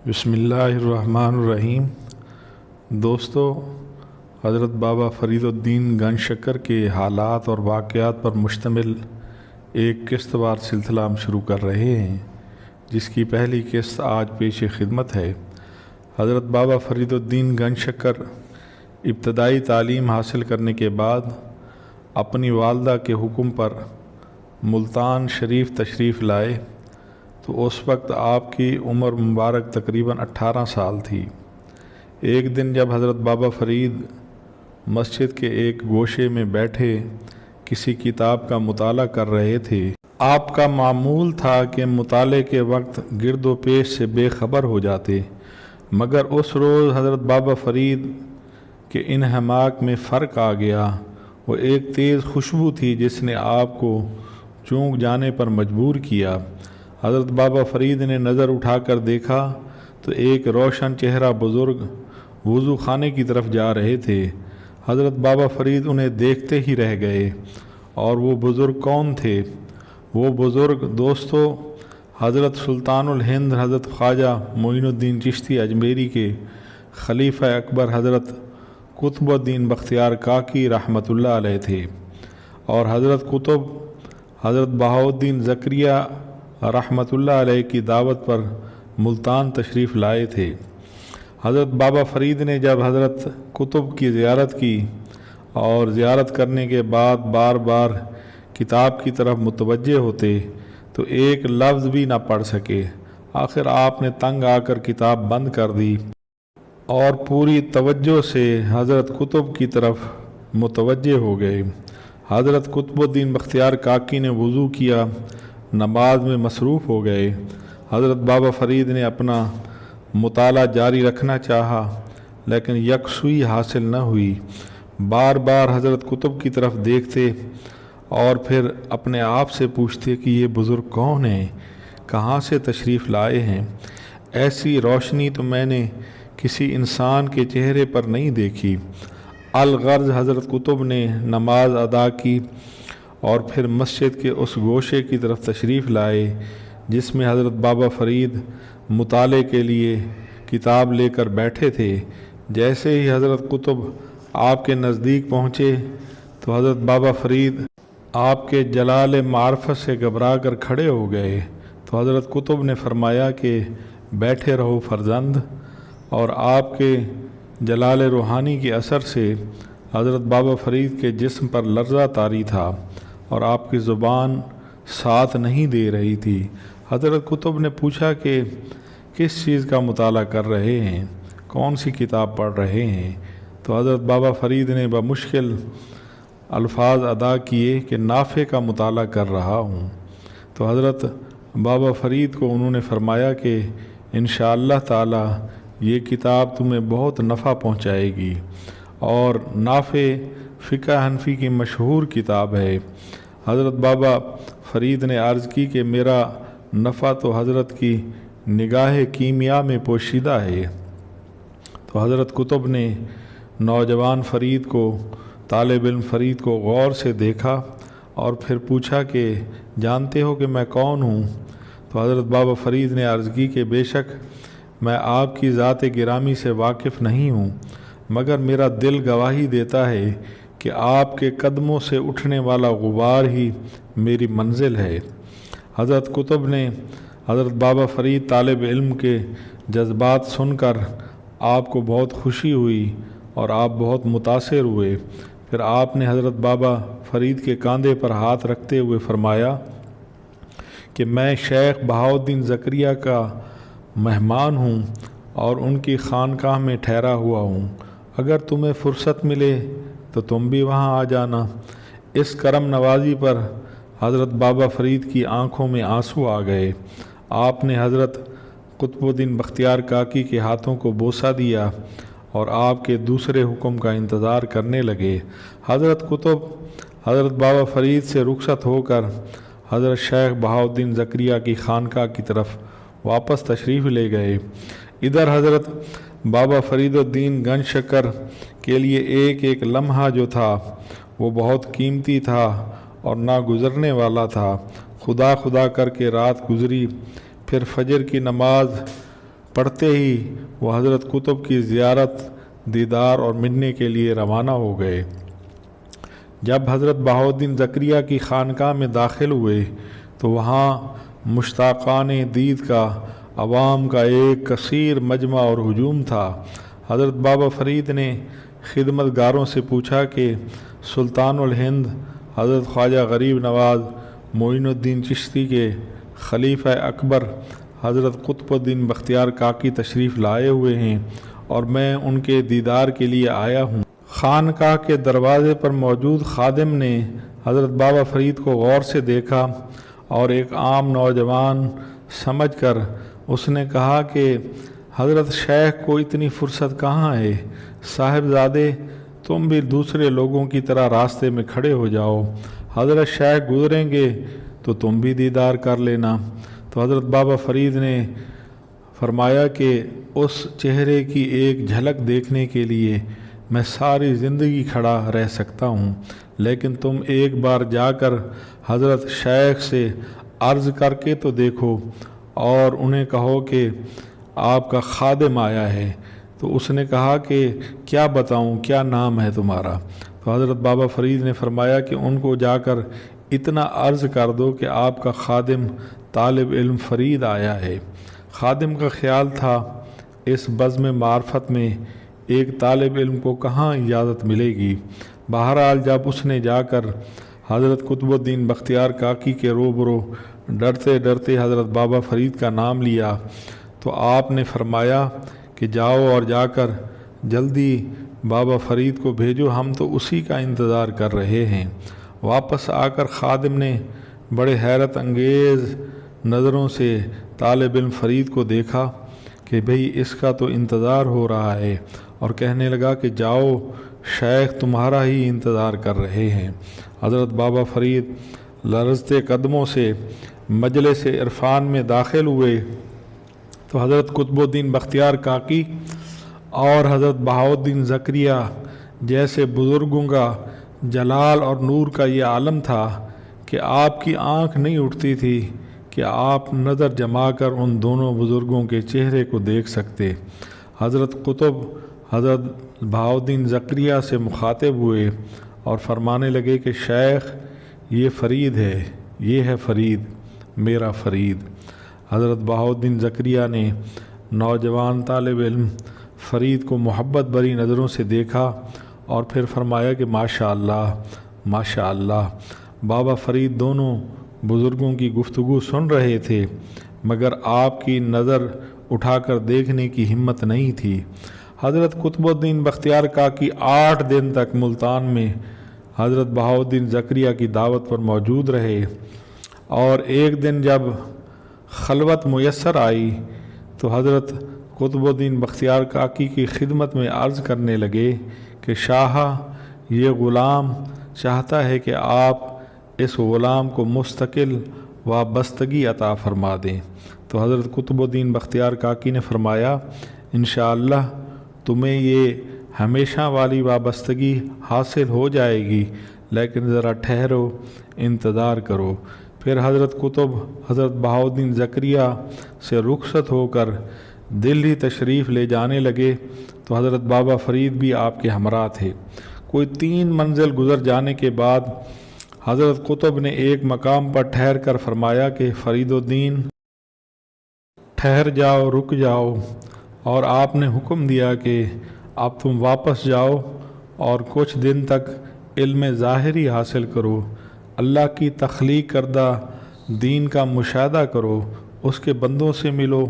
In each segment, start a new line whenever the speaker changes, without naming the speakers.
بسم اللہ الرحمن الرحیم۔ دوستو، حضرت بابا فرید الدین گنج شکر کے حالات اور واقعات پر مشتمل ایک قسط وار سلسلہ ہم شروع کر رہے ہیں، جس کی پہلی قسط آج پیش خدمت ہے۔ حضرت بابا فرید الدین گنج شکر ابتدائی تعلیم حاصل کرنے کے بعد اپنی والدہ کے حکم پر ملتان شریف تشریف لائے تو اس وقت آپ کی عمر مبارک تقریباً 18 سال تھی۔ ایک دن جب حضرت بابا فرید مسجد کے ایک گوشے میں بیٹھے کسی کتاب کا مطالعہ کر رہے تھے، آپ کا معمول تھا کہ مطالعے کے وقت گرد و پیش سے بے خبر ہو جاتے، مگر اس روز حضرت بابا فرید کے انہماک میں فرق آ گیا۔ وہ ایک تیز خوشبو تھی جس نے آپ کو چونک جانے پر مجبور کیا۔ حضرت بابا فرید نے نظر اٹھا کر دیکھا تو ایک روشن چہرہ بزرگ وضو خانے کی طرف جا رہے تھے۔ حضرت بابا فرید انہیں دیکھتے ہی رہ گئے۔ اور وہ بزرگ کون تھے؟ وہ بزرگ دوستو حضرت سلطان الہند حضرت خواجہ معین الدین چشتی اجمیری کے خلیفہ اکبر حضرت قطب الدین بختیار کاکی رحمۃ اللہ علیہ تھے، اور حضرت قطب حضرت بہاؤالدین زکریا رحمۃ اللہ علیہ کی دعوت پر ملتان تشریف لائے تھے۔ حضرت بابا فرید نے جب حضرت قطب کی زیارت کی اور زیارت کرنے کے بعد بار بار کتاب کی طرف متوجہ ہوتے تو ایک لفظ بھی نہ پڑھ سکے۔ آخر آپ نے تنگ آ کر کتاب بند کر دی اور پوری توجہ سے حضرت قطب کی طرف متوجہ ہو گئے۔ حضرت قطب الدین بختیار کاکی نے وضو کیا، نماز میں مصروف ہو گئے۔ حضرت بابا فرید نے اپنا مطالعہ جاری رکھنا چاہا، لیکن یکسوئی حاصل نہ ہوئی۔ بار بار حضرت قطب کی طرف دیکھتے اور پھر اپنے آپ سے پوچھتے کہ یہ بزرگ کون ہیں، کہاں سے تشریف لائے ہیں؟ ایسی روشنی تو میں نے کسی انسان کے چہرے پر نہیں دیکھی۔ الغرض حضرت قطب نے نماز ادا کی اور پھر مسجد کے اس گوشے کی طرف تشریف لائے جس میں حضرت بابا فرید مطالعے کے لیے کتاب لے کر بیٹھے تھے۔ جیسے ہی حضرت قطب آپ کے نزدیک پہنچے تو حضرت بابا فرید آپ کے جلال معرفت سے گھبرا کر کھڑے ہو گئے۔ تو حضرت قطب نے فرمایا کہ بیٹھے رہو فرزند، اور آپ کے جلال روحانی کے اثر سے حضرت بابا فرید کے جسم پر لرزہ طاری تھا اور آپ کی زبان ساتھ نہیں دے رہی تھی۔ حضرت قطب نے پوچھا کہ کس چیز کا مطالعہ کر رہے ہیں، کون سی کتاب پڑھ رہے ہیں؟ تو حضرت بابا فرید نے بمشکل الفاظ ادا کیے کہ نافع کا مطالعہ کر رہا ہوں۔ تو حضرت بابا فرید کو انہوں نے فرمایا کہ انشاءاللہ تعالی یہ کتاب تمہیں بہت نفع پہنچائے گی، اور نافع فقہ حنفی کی مشہور کتاب ہے۔ حضرت بابا فرید نے عرض کی کہ میرا نفع تو حضرت کی نگاہ کیمیا میں پوشیدہ ہے۔ تو حضرت قطب نے نوجوان فرید کو، طالب علم فرید کو غور سے دیکھا اور پھر پوچھا کہ جانتے ہو کہ میں کون ہوں؟ تو حضرت بابا فرید نے عرض کی کہ بے شک میں آپ کی ذات گرامی سے واقف نہیں ہوں، مگر میرا دل گواہی دیتا ہے کہ آپ کے قدموں سے اٹھنے والا غبار ہی میری منزل ہے۔ حضرت قطب نے حضرت بابا فرید طالب علم کے جذبات سن کر آپ کو بہت خوشی ہوئی اور آپ بہت متاثر ہوئے۔ پھر آپ نے حضرت بابا فرید کے کاندھے پر ہاتھ رکھتے ہوئے فرمایا کہ میں شیخ بہاؤالدین زکریا کا مہمان ہوں اور ان کی خانقاہ میں ٹھہرا ہوا ہوں، اگر تمہیں فرصت ملے تو تم بھی وہاں آ جانا۔ اس کرم نوازی پر حضرت بابا فرید کی آنکھوں میں آنسو آ گئے۔ آپ نے حضرت قطب الدین بختیار کاکی کے ہاتھوں کو بوسہ دیا اور آپ کے دوسرے حکم کا انتظار کرنے لگے۔ حضرت قطب حضرت بابا فرید سے رخصت ہو کر حضرت شیخ بہاؤالدین زکریا کی خانقاہ کی طرف واپس تشریف لے گئے۔ ادھر حضرت بابا فرید الدین گنج شکر کے لیے ایک ایک لمحہ جو تھا وہ بہت قیمتی تھا اور نہ گزرنے والا تھا۔ خدا خدا کر کے رات گزری، پھر فجر کی نماز پڑھتے ہی وہ حضرت قطب کی زیارت، دیدار اور ملنے کے لیے روانہ ہو گئے۔ جب حضرت بہاؤالدین زکریا کی خانقاہ میں داخل ہوئے تو وہاں مشتاقان دید کا، عوام کا ایک کثیر مجمع اور ہجوم تھا۔ حضرت بابا فرید نے خدمت گاروں سے پوچھا کہ سلطان الہند حضرت خواجہ غریب نواز معین الدین چشتی کے خلیفہ اکبر حضرت قطب الدین بختیار کاکی تشریف لائے ہوئے ہیں اور میں ان کے دیدار کے لیے آیا ہوں۔ خانقاہ کے دروازے پر موجود خادم نے حضرت بابا فرید کو غور سے دیکھا اور ایک عام نوجوان سمجھ کر اس نے کہا کہ حضرت شیخ کو اتنی فرصت کہاں ہے، صاحبزادے تم بھی دوسرے لوگوں کی طرح راستے میں کھڑے ہو جاؤ، حضرت شیخ گزریں گے تو تم بھی دیدار کر لینا۔ تو حضرت بابا فرید نے فرمایا کہ اس چہرے کی ایک جھلک دیکھنے کے لیے میں ساری زندگی کھڑا رہ سکتا ہوں، لیکن تم ایک بار جا کر حضرت شیخ سے عرض کر کے تو دیکھو اور انہیں کہو کہ آپ کا خادم آیا ہے۔ تو اس نے کہا کہ کیا بتاؤں، کیا نام ہے تمہارا؟ تو حضرت بابا فرید نے فرمایا کہ ان کو جا کر اتنا عرض کر دو کہ آپ کا خادم طالب علم فرید آیا ہے۔ خادم کا خیال تھا اس بزم معرفت میں ایک طالب علم کو کہاں اجازت ملے گی۔ بہرحال جب اس نے جا کر حضرت قطب الدین بختیار کاکی کے روبرو ڈرتے ڈرتے حضرت بابا فرید کا نام لیا تو آپ نے فرمایا کہ جاؤ اور جا کر جلدی بابا فرید کو بھیجو، ہم تو اسی کا انتظار کر رہے ہیں۔ واپس آ کر خادم نے بڑے حیرت انگیز نظروں سے طالب علم فرید کو دیکھا کہ بھئی اس کا تو انتظار ہو رہا ہے، اور کہنے لگا کہ جاؤ شیخ تمہارا ہی انتظار کر رہے ہیں۔ حضرت بابا فرید لرزتے قدموں سے مجلس عرفان میں داخل ہوئے تو حضرت قطب الدین بختیار کاکی اور حضرت بہاؤالدین زکریا جیسے بزرگوں کا جلال اور نور کا یہ عالم تھا کہ آپ کی آنکھ نہیں اٹھتی تھی کہ آپ نظر جما کر ان دونوں بزرگوں کے چہرے کو دیکھ سکتے۔ حضرت قطب حضرت بہاؤالدین زکریا سے مخاطب ہوئے اور فرمانے لگے کہ شیخ یہ فرید ہے، یہ ہے فرید، میرا فرید۔ حضرت بہاؤالدین زکریا نے نوجوان طالب علم فرید کو محبت بھری نظروں سے دیکھا اور پھر فرمایا کہ ماشاءاللہ ماشاءاللہ۔ بابا فرید دونوں بزرگوں کی گفتگو سن رہے تھے مگر آپ کی نظر اٹھا کر دیکھنے کی ہمت نہیں تھی۔ حضرت قطب الدین بختیار کاکی 8 دن تک ملتان میں حضرت بہاؤالدین زکریا کی دعوت پر موجود رہے، اور ایک دن جب خلوت میسر آئی تو حضرت قطب الدین بختیار کاکی کی خدمت میں عرض کرنے لگے کہ شاہ یہ غلام چاہتا ہے کہ آپ اس غلام کو مستقل وابستگی عطا فرما دیں۔ تو حضرت قطب الدین بختیار کاکی نے فرمایا انشاءاللہ تمہیں یہ ہمیشہ والی وابستگی حاصل ہو جائے گی، لیکن ذرا ٹھہرو، انتظار کرو۔ پھر حضرت قطب حضرت بہاؤالدین زکریا سے رخصت ہو کر دلی تشریف لے جانے لگے تو حضرت بابا فرید بھی آپ کے ہمراہ تھے۔ کوئی 3 منزل گزر جانے کے بعد حضرت قطب نے ایک مقام پر ٹھہر کر فرمایا کہ فرید الدین ٹھہر جاؤ، رک جاؤ، اور آپ نے حکم دیا کہ اب تم واپس جاؤ اور کچھ دن تک علم ظاہری حاصل کرو، اللہ کی تخلیق کردہ دین کا مشاہدہ کرو، اس کے بندوں سے ملو،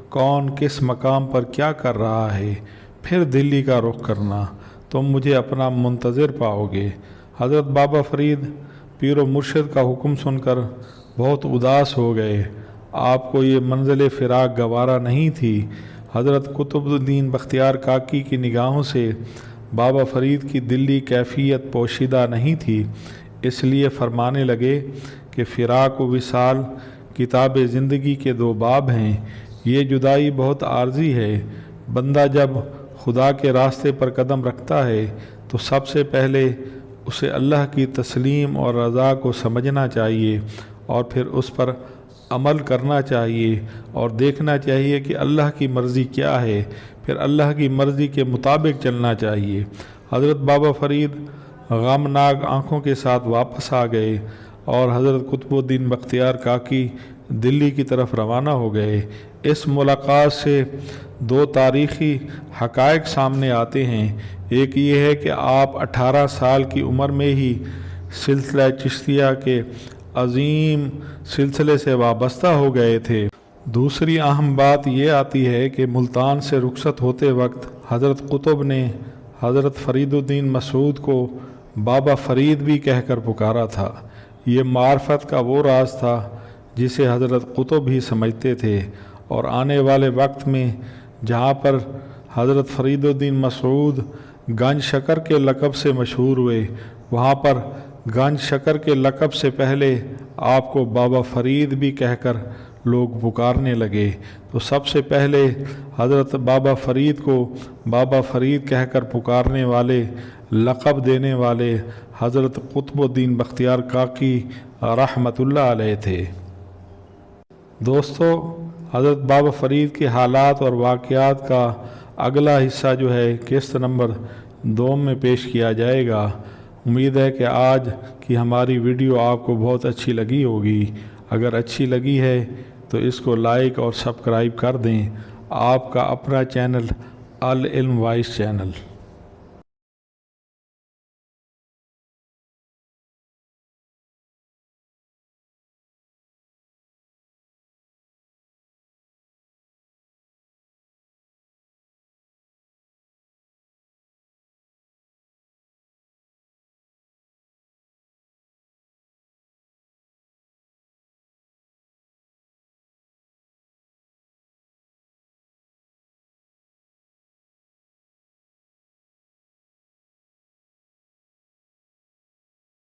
کون کس مقام پر کیا کر رہا ہے، پھر دلی کا رخ کرنا، تم مجھے اپنا منتظر پاؤ گے۔ حضرت بابا فرید پیر و مرشد کا حکم سن کر بہت اداس ہو گئے، آپ کو یہ منزل فراق گوارا نہیں تھی۔ حضرت قطب الدین بختیار کاکی کی نگاہوں سے بابا فرید کی دلی کیفیت پوشیدہ نہیں تھی، اس لیے فرمانے لگے کہ فراق و وصال کتاب زندگی کے 2 باب ہیں، یہ جدائی بہت عارضی ہے۔ بندہ جب خدا کے راستے پر قدم رکھتا ہے تو سب سے پہلے اسے اللہ کی تسلیم اور رضا کو سمجھنا چاہیے اور پھر اس پر عمل کرنا چاہیے اور دیکھنا چاہیے کہ اللہ کی مرضی کیا ہے، پھر اللہ کی مرضی کے مطابق چلنا چاہیے۔ حضرت بابا فرید غمناک آنکھوں کے ساتھ واپس آ گئے اور حضرت قطب الدین بختیار کاکی دلی کی طرف روانہ ہو گئے۔ اس ملاقات سے دو تاریخی حقائق سامنے آتے ہیں۔ ایک یہ ہے کہ آپ 18 سال کی عمر میں ہی سلسلہ چشتیہ کے عظیم سلسلے سے وابستہ ہو گئے تھے۔ دوسری اہم بات یہ آتی ہے کہ ملتان سے رخصت ہوتے وقت حضرت قطب نے حضرت فرید الدین مسعود کو بابا فرید بھی کہہ کر پکارا تھا۔ یہ معرفت کا وہ راز تھا جسے حضرت قطب ہی سمجھتے تھے، اور آنے والے وقت میں جہاں پر حضرت فرید الدین مسعود گنج شکر کے لقب سے مشہور ہوئے، وہاں پر گنج شکر کے لقب سے پہلے آپ کو بابا فرید بھی کہہ کر لوگ پکارنے لگے۔ تو سب سے پہلے حضرت بابا فرید کو بابا فرید کہہ کر پکارنے والے، لقب دینے والے حضرت قطب الدین بختیار کاکی رحمۃ اللہ علیہ تھے۔ دوستو، حضرت بابا فرید کے حالات اور واقعات کا اگلا حصہ جو ہے قسط نمبر 2 میں پیش کیا جائے گا۔ امید ہے کہ آج کی ہماری ویڈیو آپ کو بہت اچھی لگی ہوگی۔ اگر اچھی لگی ہے تو اس کو لائک اور سبسکرائب کر دیں۔ آپ کا اپنا چینل العلم وائس چینل۔